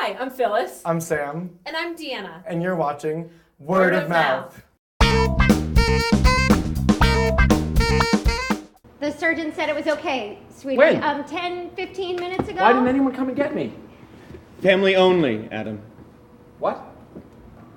Hi, I'm Phyllis. I'm Sam. And I'm Deanna. And you're watching Word of Mouth. The surgeon said it was okay, sweetie. When? 10, 15 minutes ago. Why didn't anyone come and get me? Family only, Adam. What?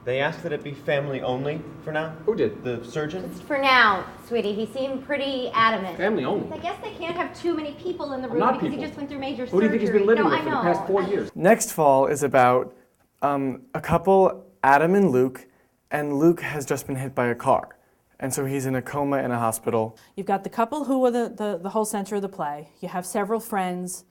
They asked that it be family only for now. Who did? The surgeon? Just for now, sweetie. He seemed pretty adamant. Family only? I guess they can't have too many people in the room Not because people. he just went through major surgery. Who do you think he's been living no, with I for know. the past 4 years? Next fall is about a couple, Adam and Luke has just been hit by a car. And so he's in a coma in a hospital. You've got the couple who are the whole center of the play. You have several friends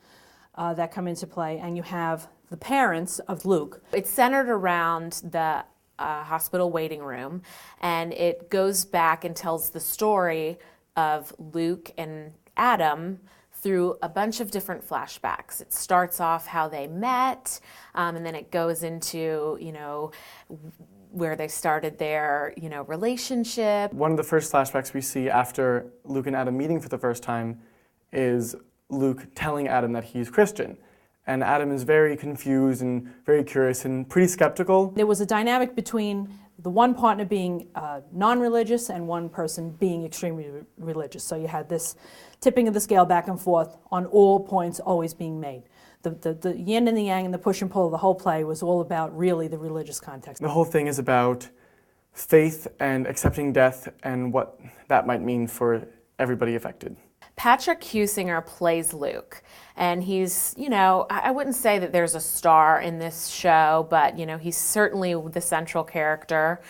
that come into play, and you have the parents of Luke. It's centered around the hospital waiting room, and it goes back and tells the story of Luke and Adam through a bunch of different flashbacks. It starts off how they met, and then it goes into, where they started their, relationship. One of the first flashbacks we see after Luke and Adam meeting for the first time is Luke telling Adam that he's Christian. And Adam is very confused and very curious and pretty skeptical. There was a dynamic between the one partner being non-religious and one person being extremely religious. So you had this tipping of the scale back and forth on all points always being made. The yin and the yang and the push and pull of the whole play was all about really the religious context. The whole thing is about faith and accepting death and what that might mean for everybody affected. Patrick Husinger plays Luke, and he's, I wouldn't say that there's a star in this show, but, he's certainly the central character,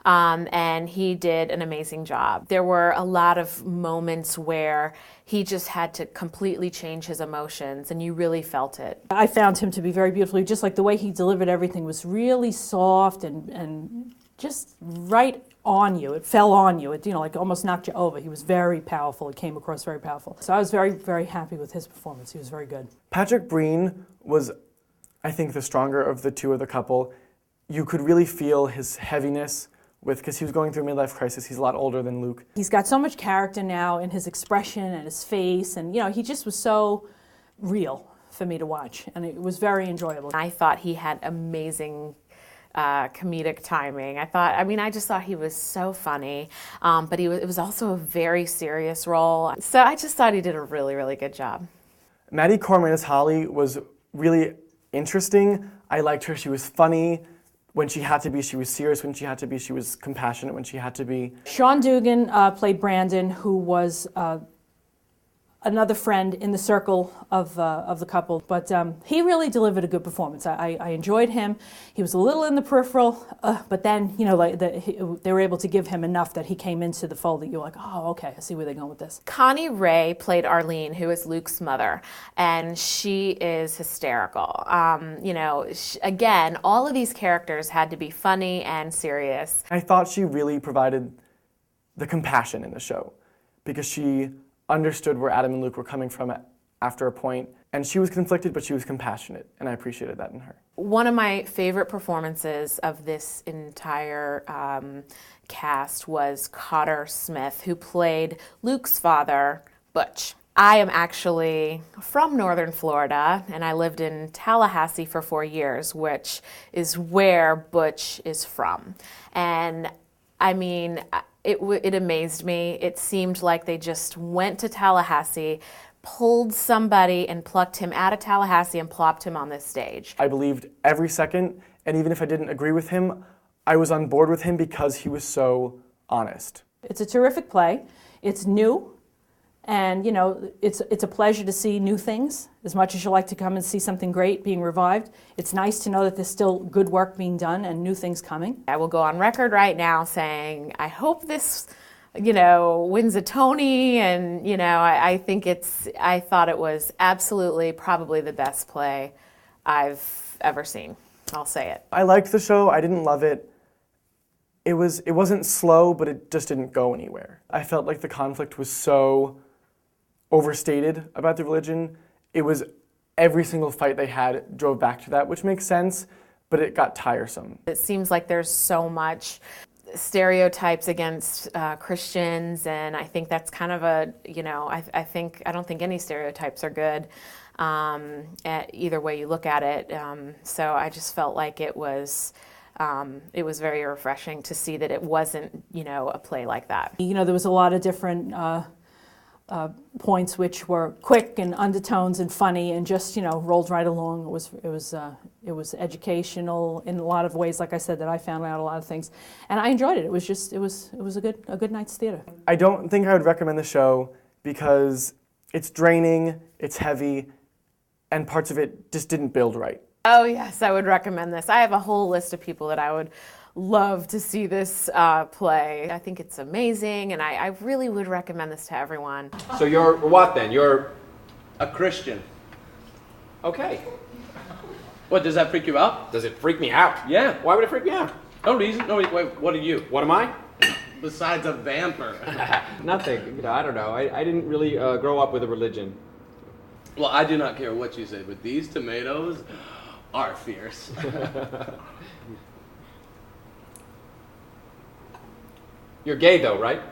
and he did an amazing job. There were a lot of moments where he just had to completely change his emotions, and you really felt it. I found him to be very beautiful. Just like the way he delivered everything was really soft and just right on you. It fell on you. It, like almost knocked you over. He was very powerful. It came across very powerful. So I was very, very happy with his performance. He was very good. Patrick Breen was, I think, the stronger of the two of the couple. You could really feel his heaviness because he was going through a midlife crisis. He's a lot older than Luke. He's got so much character now in his expression and his face, and he just was so real for me to watch, and it was very enjoyable. I thought he had amazing comedic timing. I just thought he was so funny, but it was also a very serious role. So I just thought he did a really, really good job. Maddie Corman as Holly was really interesting. I liked her. She was funny. When she had to be, she was serious. When she had to be, she was compassionate. When she had to be. Sean Dugan played Brandon, who was another friend in the circle of the couple, but he really delivered a good performance. I enjoyed him. He was a little in the peripheral, but then they were able to give him enough that he came into the fold that you're like, oh, okay, I see where they're going with this. Connie Ray played Arlene, who is Luke's mother, and she is hysterical. Again, all of these characters had to be funny and serious. I thought she really provided the compassion in the show because she understood where Adam and Luke were coming from after a point. And she was conflicted, but she was compassionate, and I appreciated that in her. One of my favorite performances of this entire cast was Cotter Smith, who played Luke's father, Butch. I am actually from Northern Florida, and I lived in Tallahassee for 4 years, which is where Butch is from. And it amazed me. It seemed like they just went to Tallahassee, pulled somebody and plucked him out of Tallahassee and plopped him on this stage. I believed every second, and even if I didn't agree with him, I was on board with him because he was so honest. It's a terrific play. It's new, and it's a pleasure to see new things. As much as you like to come and see something great being revived, it's nice to know that there's still good work being done and new things coming. I will go on record right now saying I hope this wins a Tony, and I thought it was absolutely probably the best play I've ever seen. I'll say it. I liked the show. I didn't love it. It wasn't slow, but it just didn't go anywhere. I felt like the conflict was so overstated about the religion. It was every single fight they had drove back to that, which makes sense, but it got tiresome. It seems like there's so much stereotypes against Christians, and I think that's kind of I don't think any stereotypes are good. either way you look at it. So I just felt like it was very refreshing to see that it wasn't, a play like that. There was a lot of different points which were quick and undertones and funny and just rolled right along. It was educational in a lot of ways. Like I said, that I found out a lot of things, and I enjoyed it. It was a good night's theater. I don't think I would recommend the show because it's draining, it's heavy, and parts of it just didn't build right. Oh yes, I would recommend this. I have a whole list of people that I would love to see this play. I think it's amazing, and I really would recommend this to everyone. So you're what then? You're A Christian. okay. What, does that freak you out? Does it freak me out? Yeah. Why would it freak me out? No reason. No, wait, what are you? What am I? Besides a vampire. Nothing. I don't know. I didn't really grow up with a religion. Well, I do not care what you say, but these tomatoes are fierce. You're gay though, right?